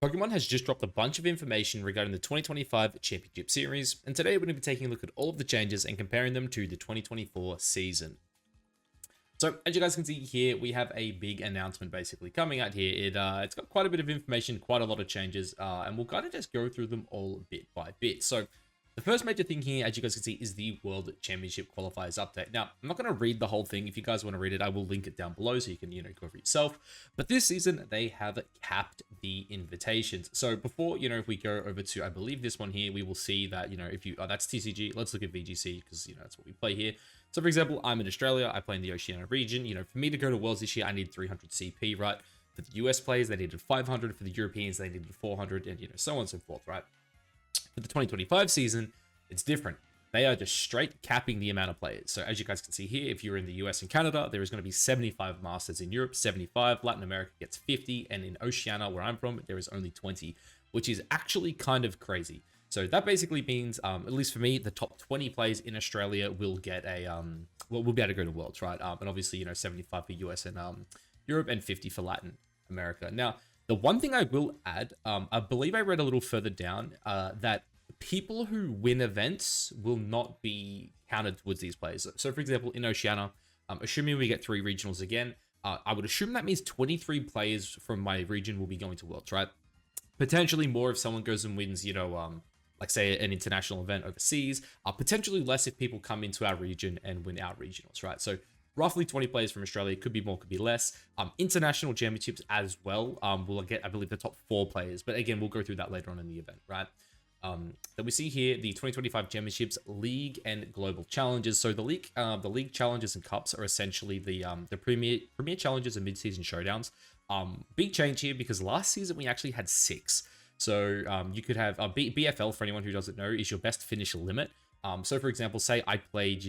Pokemon has just dropped a bunch of information regarding the 2025 Championship Series, and today we're going to be taking a look at all of the changes and comparing them to the 2024 season. So, as you guys can see here, we have a big announcement basically coming out here. It's got quite a bit of information, quite a lot of changes, and we'll kind of just go through them all bit by bit. So, the first major thing here, as you guys can see, is the World Championship Qualifiers update. Now, I'm not going to read the whole thing. If you guys want to read it, I will link it down below so you can, go for yourself. But this season, they have capped the invitations. So before, if we go over to, I believe this one here, we will see that, if you, that's TCG. Let's look at VGC because, that's what we play here. So for example, I'm in Australia. I play in the Oceania region. For me to go to Worlds this year, I need 300 CP, right? For the US players, they needed 500. For the Europeans, they needed 400 and, so on and so forth, right? For the 2025 season, it's different. They are just straight capping the amount of players. So as you guys can see here, if you're in the US and Canada, there is going to be 75 Masters in Europe, 75. Latin America gets 50. And in Oceania, where I'm from, there is only 20, which is actually kind of crazy. So that basically means, at least for me, the top 20 players in Australia will get a, we'll be able to go to Worlds, right? And obviously, 75 for US and Europe and 50 for Latin America. Now, the one thing I will add, I believe I read a little further down that people who win events will not be counted towards these players. So for example, in Oceania, assuming we get 3 regionals again, I would assume that means 23 players from my region will be going to Worlds, right? Potentially more if someone goes and wins, like say an international event overseas, potentially less if people come into our region and win our regionals, right? So roughly 20 players from Australia, could be more, could be less. International championships as well, we'll get, I believe, the top 4 players, but again, we'll go through that later on in the event, right? That we see here, the 2025 championships, league and global challenges. So the league challenges and cups are essentially the premier challenges and mid-season showdowns. Big change here because last season we actually had 6. So you could have BFL, for anyone who doesn't know, is your best finish limit. So for example, say I played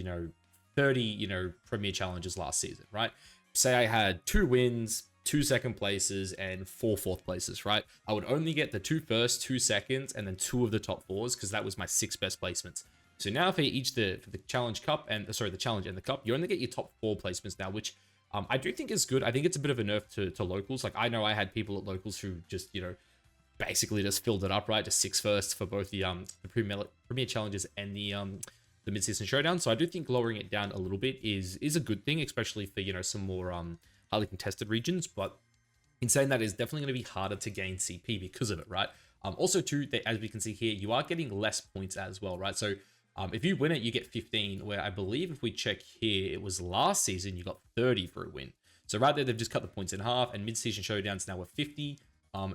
30 premier challenges last season, right? Say I had 2 wins, 2 second places, and 4 fourth places, right? I would only get the 2 first, 2 seconds, and then 2 of the top 4s because that was my 6 best placements. So now for the challenge cup and the challenge and the cup, you only get your top 4 placements now, which I do think is good. I think it's a bit of a nerf to locals. Like I know I had people at locals who just basically just filled it up, right? Just 6 firsts for both the premier challenges and the mid-season showdown. So I do think lowering it down a little bit is a good thing, especially for some more highly contested regions. But in saying that, it's definitely going to be harder to gain CP because of it, right? Also too, as we can see here, you are getting less points as well, right? So if you win it, you get 15, where I believe if we check here, it was last season you got 30 for a win. So right there, they've just cut the points in half, and mid-season showdowns now are 50.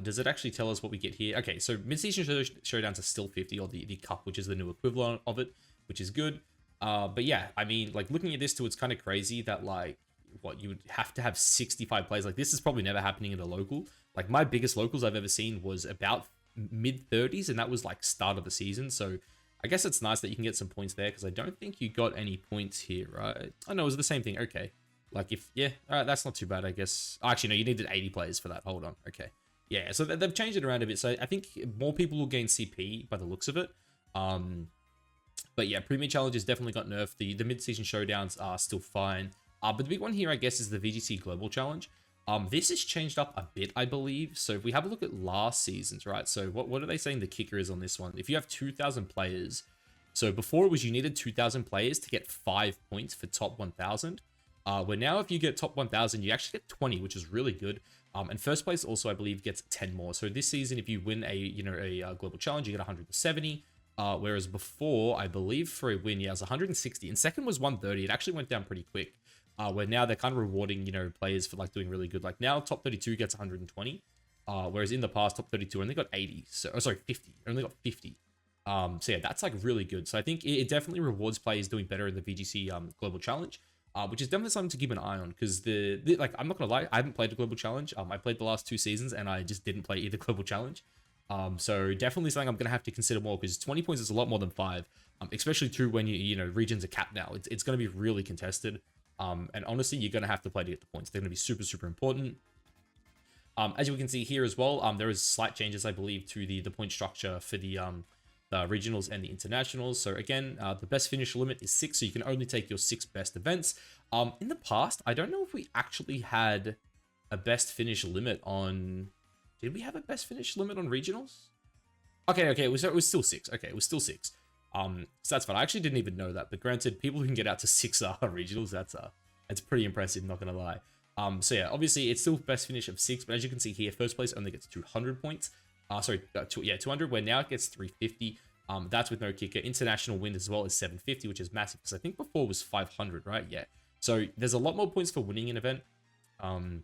Does it actually tell us what we get here? Okay, so mid-season showdowns are still 50, or the cup, which is the new equivalent of it, which is good. But yeah, I mean, like looking at this too, it's kind of crazy that like, what, you would have to have 65 players. Like this is probably never happening in a local. Like my biggest locals I've ever seen was about mid 30s, and that was like start of the season. So I guess it's nice that you can get some points there, because I don't think you got any points here, right? Oh no, it was the same thing. Okay, like if, yeah, all right, that's not too bad, I guess. Oh, actually no, you needed 80 players for that. Hold on. Okay, yeah, so they've changed it around a bit. So I think more people will gain CP by the looks of it. But yeah, Premier Challenges definitely got nerfed. The mid-season showdowns are still fine. But the big one here, I guess, is the VGC Global Challenge. This has changed up a bit, I believe. So if we have a look at last season's, right? So what are they saying the kicker is on this one? If you have 2,000 players, so before it was you needed 2,000 players to get 5 points for top 1,000. Where now if you get top 1,000, you actually get 20, which is really good. And first place also, I believe, gets 10 more. So this season, if you win a global challenge, you get 170. Whereas before, I believe for a win, yeah, it was 160. And second was 130. It actually went down pretty quick. Where now they're kind of rewarding, players for like doing really good. Like now, top 32 gets 120. Whereas in the past, top 32 only got 80. So, oh, sorry, 50. Only got 50. So yeah, that's like really good. So I think it definitely rewards players doing better in the VGC Global Challenge. Which is definitely something to keep an eye on, because like, I'm not gonna lie, I haven't played a global challenge. I played the last 2 seasons and I just didn't play either global challenge. So definitely something I'm gonna have to consider more, because 20 points is a lot more than 5. Especially true when regions are capped now. It's gonna be really contested. And honestly, you're gonna have to play to get the points. They're gonna be super, super important. As you can see here as well, there is slight changes, I believe, to the point structure for the regionals and the internationals. So again, the best finish limit is 6, so you can only take your 6 best events. In the past, I don't know if we actually had a best finish limit on Did we have a best finish limit on regionals? Okay, it was still 6. Okay, it was still 6. So that's fine. I actually didn't even know that, but granted, people who can get out to 6 regionals, that's pretty impressive, not gonna lie. So yeah, obviously it's still best finish of 6, but as you can see here, first place only gets 200 points. 200, where now it gets 350. That's with no kicker. International win as well is 750, which is massive, because I think before was 500, right? Yeah. So there's a lot more points for winning an event. And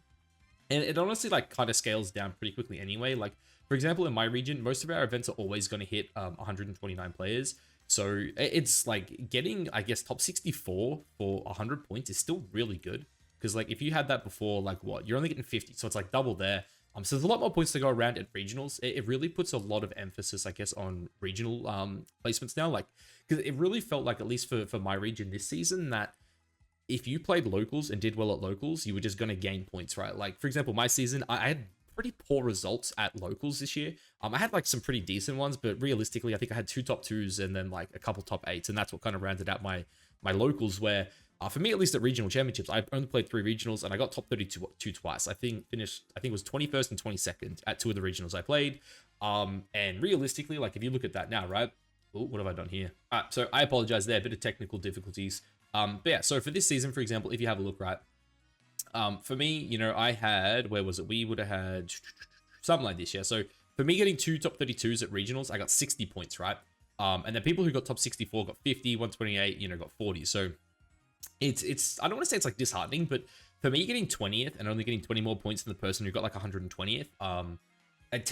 it honestly like kind of scales down pretty quickly anyway. Like, for example, in my region, most of our events are always going to hit 129 players. So it's like getting, I guess, top 64 for 100 points is still really good. Because like if you had that before, like what, you're only getting 50. So it's like double there. So there's a lot more points to go around at regionals. It really puts a lot of emphasis, I guess, on regional placements now. Like, because it really felt like, at least for my region this season, that if you played locals and did well at locals, you were just going to gain points, right? Like, for example, my season, I had pretty poor results at locals this year. I had like some pretty decent ones, but realistically, I think I had 2 top 2s and then like a couple top 8s, and that's what kind of rounded out my locals, where for me, at least at regional championships, I only played 3 regionals and I got top 32 twice. I think it was 21st and 22nd at 2 of the regionals I played. And realistically, like if you look at that now, right? Ooh, what have I done here? So I apologize there, a bit of technical difficulties. But yeah, so for this season, for example, if you have a look, right? For me, you know, I had, where was it? We would have had something like this, yeah. So for me getting 2 top 32s at regionals, I got 60 points, right? And then people who got top 64 got 50, 128, you know, got 40. So it's I don't want to say it's like disheartening, but for me getting 20th and only getting 20 more points than the person who got like 120th,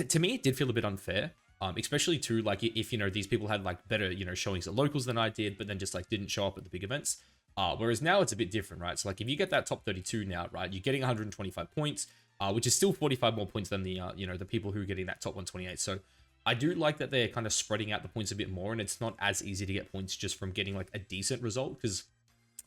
to me it did feel a bit unfair. Especially too, like if you know these people had like better, you know, showings at locals than I did, but then just like didn't show up at the big events. Whereas now it's a bit different, right? So like if you get that top 32 now, right, you're getting 125 points, which is still 45 more points than the you know, the people who are getting that top 128. So I do like that they're kind of spreading out the points a bit more, and it's not as easy to get points just from getting like a decent result, because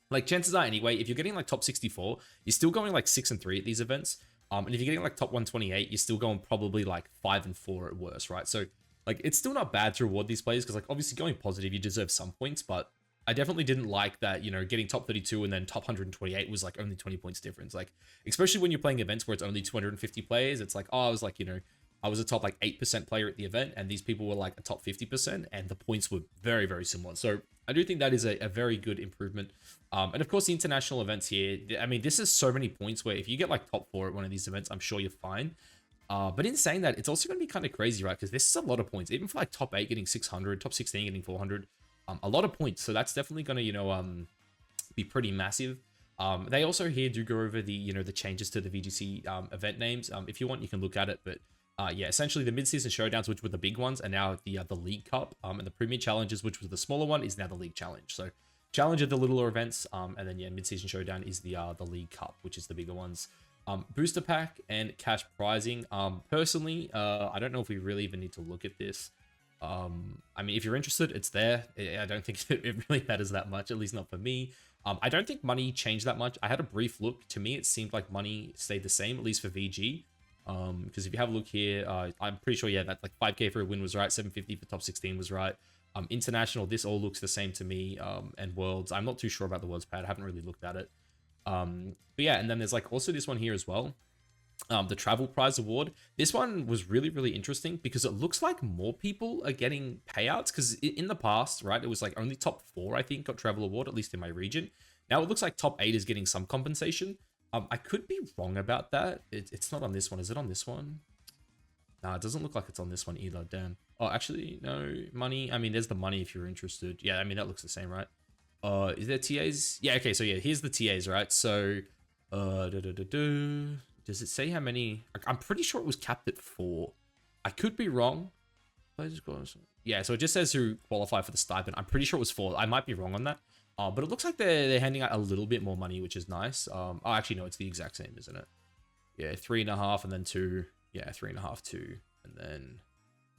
like chances are anyway, if you're getting like top 64, you're still going like 6 and 3 at these events. And if you're getting like top 128, you're still going probably like 5 and 4 at worst, right? So like it's still not bad to reward these players, because like obviously going positive, you deserve some points, but I definitely didn't like that, you know, getting top 32 and then top 128 was like only 20 points difference. Like, especially when you're playing events where it's only 250 players, it's like, oh, I was like, you know, I was a top like 8% player at the event, and these people were like a top 50%, and the points were very, very similar. So I do think that is a very good improvement. And of course, the international events here, I mean, this is so many points where if you get like top 4 at one of these events, I'm sure you're fine. But in saying that, it's also going to be kind of crazy, right? Because this is a lot of points, even for like top 8 getting 600, top 16 getting 400, a lot of points. So that's definitely going to, you know, be pretty massive. They also here do go over the, you know, the changes to the VGC event names. If you want, you can look at it, but yeah, essentially the mid-season showdowns, which were the big ones, are now the League Cup, and the Premier Challenges, which was the smaller one, is now the League Challenge. So Challenge are the littler events, and then yeah, mid-season showdown is the League Cup, which is the bigger ones. Booster pack and cash prizing. Personally, I don't know if we really even need to look at this. I mean, if you're interested, it's there. I don't think it really matters that much, at least not for me. I don't think money changed that much. I had a brief look. To me, it seemed like money stayed the same, at least for VG. Because if you have a look here, I'm pretty sure, yeah, that like 5k for a win was right, 750 for top 16 was right. International, this all looks the same to me. And Worlds, I'm not too sure about the Worlds pad. I haven't really looked at it. But yeah, and then there's like also this one here as well. The Travel Prize Award. This one was really, really interesting because it looks like more people are getting payouts, because in the past, right, it was like only top 4, I think, got Travel Award, at least in my region. Now it looks like top 8 is getting some compensation. I could be wrong about that. It's not on this one. Is it on this one? Nah, it doesn't look like it's on this one either. Damn. Oh, actually, no. Money. I mean, there's the money if you're interested. Yeah, I mean, that looks the same, right? Is there TAs? Yeah, okay, so yeah, here's the TAs, right? So, does it say how many? I'm pretty sure it was capped at 4. I could be wrong. Yeah, so it just says who qualify for the stipend. I'm pretty sure it was 4. I might be wrong on that. But it looks like they're handing out a little bit more money, which is nice. Oh, actually, no, it's the exact same, isn't it? Yeah, 3.5 and then 2. Yeah, 3.5, 2, and then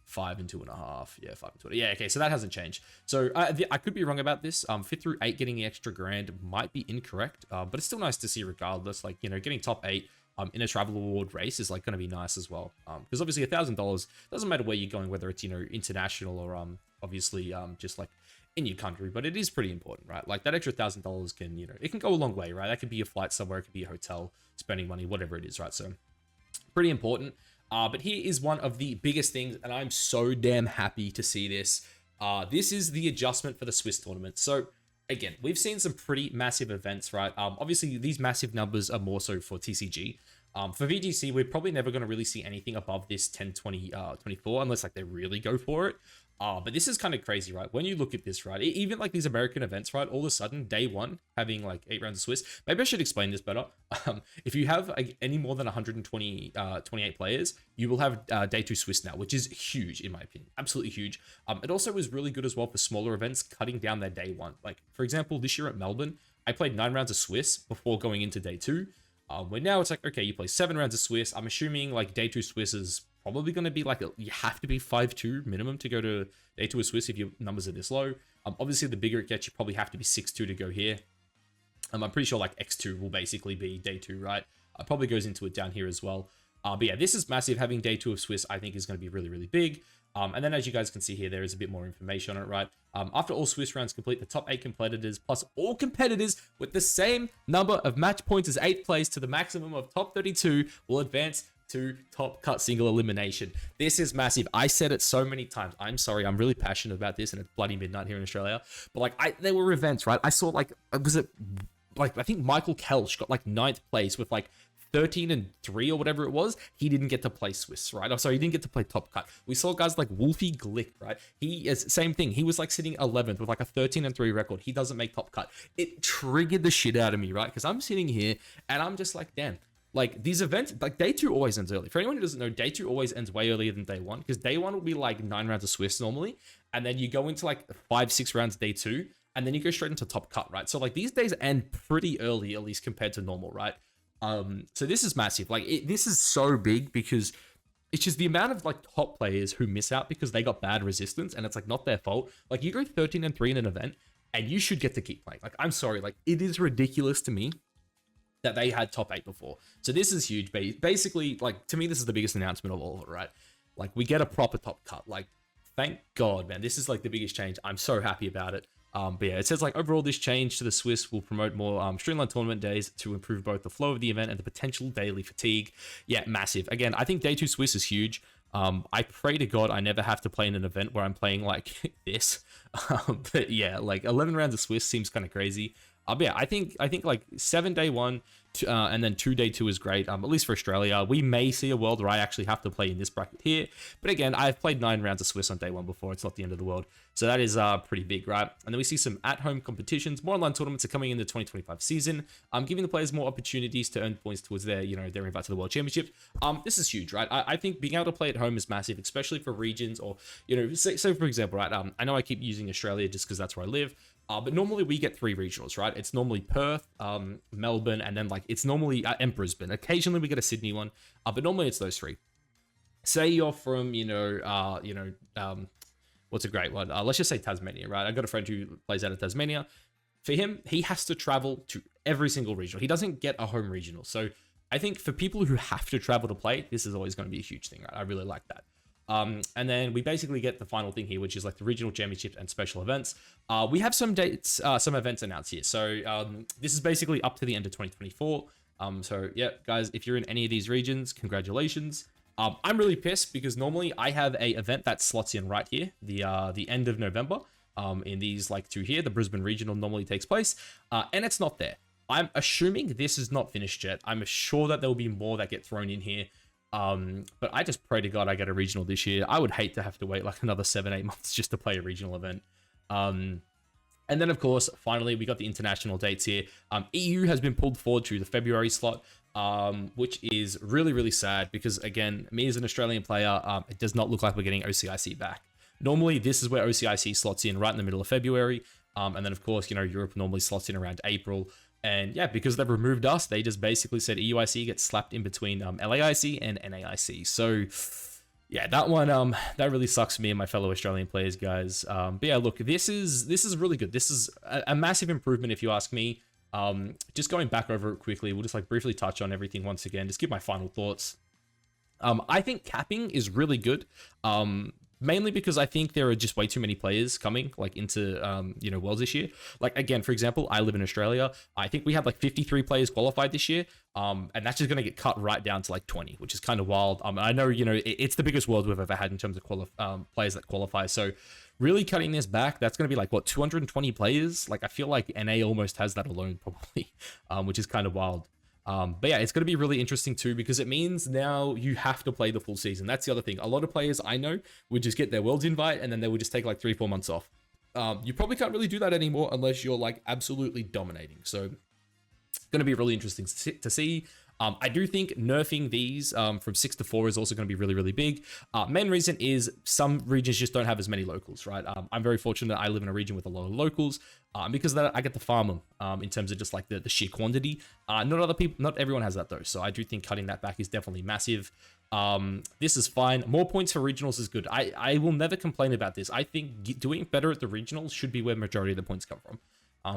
5 and 2.5. Yeah, 5 and 2. Yeah, okay, so that hasn't changed. So I could be wrong about this. 5th through 8 getting the extra grand might be incorrect, but it's still nice to see regardless. Like, you know, getting top 8 in a travel award race is like going to be nice as well. Because obviously $1,000 doesn't matter where you're going, whether it's, you know, international or obviously just like in your country, but it is pretty important, right? Like that extra $1,000 can, you know, it can go a long way, right? That could be a flight somewhere, it could be a hotel, spending money, whatever it is, right? So pretty important. But here is one of the biggest things, and I'm so damn happy to see this. This is the adjustment for the Swiss tournament. So again, we've seen some pretty massive events, right? Obviously, these massive numbers are more so for TCG. For VGC, we're probably never going to really see anything above this 10, 20, 24, unless like they really go for it. But this is kind of crazy, right? When you look at this, right? Even like these American events, right? All of a sudden, day one, having like 8 rounds of Swiss. Maybe I should explain this better. If you have any more than 120, 28 players, you will have day 2 Swiss now, which is huge in my opinion. Absolutely huge. It also was really good as well for smaller events, cutting down their day one. Like, for example, this year at Melbourne, I played 9 rounds of Swiss before going into day 2. Where now it's like, okay, you play 7 rounds of Swiss. I'm assuming like day 2 Swiss is probably going to be like, you have to be 5-2 minimum to go to day 2 of Swiss if your numbers are this low. Obviously, the bigger it gets, you probably have to be 6-2 to go here. I'm pretty sure like X2 will basically be day 2, right? Probably goes into it down here as well. But yeah, this is massive. Having day 2 of Swiss, I think, is going to be really, really big. And then as you guys can see here, there is a bit more information on it, right? After all Swiss rounds complete, the top 8 competitors plus all competitors with the same number of match points as 8th place to the maximum of top 32 will advance to top cut single elimination. This is massive. I said it so many times. I'm sorry. I'm really passionate about this, and it's bloody midnight here in Australia. But like, there were events, right? I saw like, was it like, I think Michael Kelch got like 9th place with like 13-3 or whatever it was. He didn't get to play Swiss, right? I'm sorry, he didn't get to play top cut. We saw guys like Wolfie Glick, right? He is same thing. He was like sitting 11th with like a 13-3 record. He doesn't make top cut. It triggered the shit out of me, right? Because I'm sitting here and I'm just like, damn. Like, these events, like day 2 always ends early. For anyone who doesn't know, day 2 always ends way earlier than day 1, because day 1 will be like 9 rounds of Swiss normally, and then you go into like 5-6 rounds day 2, and then you go straight into top cut, right? So like these days end pretty early, at least compared to normal, right? So this is massive. Like, this is so big because it's just the amount of like top players who miss out because they got bad resistance, and it's like not their fault. Like, you go 13-3 in an event, and you should get to keep playing. Like, I'm sorry, like, it is ridiculous to me that they had top 8 before. So this is huge. Basically, like, to me, this is the biggest announcement of all of it, right? Like, we get a proper top cut. Like, thank God, man. This is like the biggest change. I'm so happy about it. But yeah, it says like, overall, this change to the Swiss will promote more streamlined tournament days to improve both the flow of the event and the potential daily fatigue. Yeah, massive. Again, I think day 2 Swiss is huge. I pray to God I never have to play in an event where I'm playing like this. But yeah, like 11 rounds of Swiss seems kind of crazy. But yeah, I think like 7 day 1 and then 2 day 2 is great. At least for Australia, we may see a world where I actually have to play in this bracket here. But again, I've played 9 rounds of Swiss on day 1 before. It's not the end of the world. So that is pretty big, right? And then we see some at-home competitions. More online tournaments are coming in the 2025 season, giving the players more opportunities to earn points towards their invite to the World Championship. This is huge, right? I think being able to play at home is massive, especially for regions or, say for example, right? I know I keep using Australia just because that's where I live. But normally we get 3 regionals, right? It's normally Perth, Melbourne, and then like it's normally and Brisbane. Occasionally we get a Sydney one, but normally it's those 3. Say you're from, what's a great one? Let's just say Tasmania, right? I got a friend who plays out of Tasmania. For him, he has to travel to every single regional. He doesn't get a home regional. So I think for people who have to travel to play, this is always going to be a huge thing, right? I really like that. And then we basically get the final thing here, which is like the regional championships and special events. We have some dates, some events announced here. So this is basically up to the end of 2024. So yeah, guys, if you're in any of these regions, congratulations. I'm really pissed because normally I have a event that slots in right here, the end of November. In these like 2 here, the Brisbane regional normally takes place, and it's not there. I'm assuming this is not finished yet. I'm sure that there will be more that get thrown in here. But I just pray to God I get a regional this year. I would hate to have to wait like another 7-8 months just to play a regional event. And then of course, finally, we got the international dates here. EU has been pulled forward to the February slot, which is really, really sad because again, me as an Australian player, it does not look like we're getting OCIC back. Normally, this is where OCIC slots in right in the middle of February. And then of course, Europe normally slots in around April. And yeah, because they've removed us, they just basically said EUIC gets slapped in between LAIC and NAIC. So yeah, that one, that really sucks for me and my fellow Australian players, guys. But yeah, look, this is really good. This is a massive improvement if you ask me. Just going back over it quickly, we'll just like briefly touch on everything once again, just give my final thoughts. I think capping is really good. mainly because I think there are just way too many players coming like into Worlds this year. Like again, for example, I live in Australia. I think we had like 53 players qualified this year, and that's just going to get cut right down to like 20, which is kind of wild. I know it's the biggest World we've ever had in terms of players that qualify. So really cutting this back, that's going to be like what 220 players. Like I feel like NA almost has that alone probably, which is kind of wild. But yeah, it's going to be really interesting too, because it means now you have to play the full season. That's the other thing. A lot of players I know would just get their Worlds invite and then they would just take like 3-4 months off. You probably can't really do that anymore unless you're like absolutely dominating. So it's going to be really interesting to see. I do think nerfing these from 6 to 4 is also going to be really, really big. Main reason is some regions just don't have as many locals, right? I'm very fortunate I live in a region with a lot of locals. Because of that, I get to farm them in terms of just like the sheer quantity. Not everyone has that though. So I do think cutting that back is definitely massive. This is fine. More points for regionals is good. I will never complain about this. I think doing better at the regionals should be where majority of the points come from.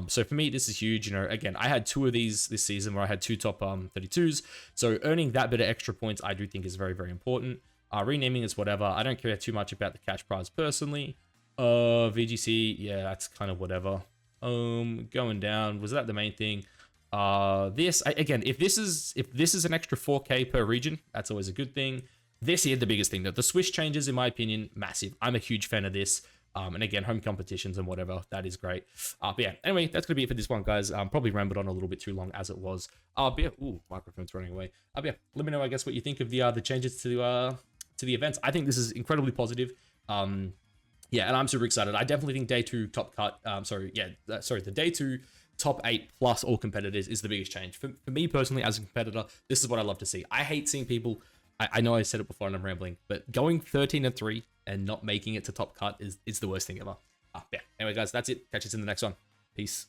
So for me, this is huge. Again, I had 2 of these this season where I had 2 top 32s. So earning that bit of extra points, I do think is very, very important. Renaming is whatever. I don't care too much about the cash prize personally. VGC, yeah, that's kind of whatever. Going down, was that the main thing? Again, if this is an extra 4K per region, that's always a good thing. This here, the biggest thing though, the Swish changes, in my opinion, massive. I'm a huge fan of this. And again, home competitions and whatever, that is great. But yeah, anyway, that's gonna be it for this one, guys. Probably rambled on a little bit too long as it was. But yeah, ooh, microphone's running away. But yeah, let me know, I guess, what you think of the changes to the events. I think this is incredibly positive. Yeah, and I'm super excited. I definitely think day 2 top cut. The day 2 top 8 plus all competitors is the biggest change. For me personally, as a competitor, this is what I love to see. I hate seeing people. I know I said it before and I'm rambling, but going 13-3 and not making it to top cut is the worst thing ever. Yeah. Anyway, guys, that's it. Catch us in the next one. Peace.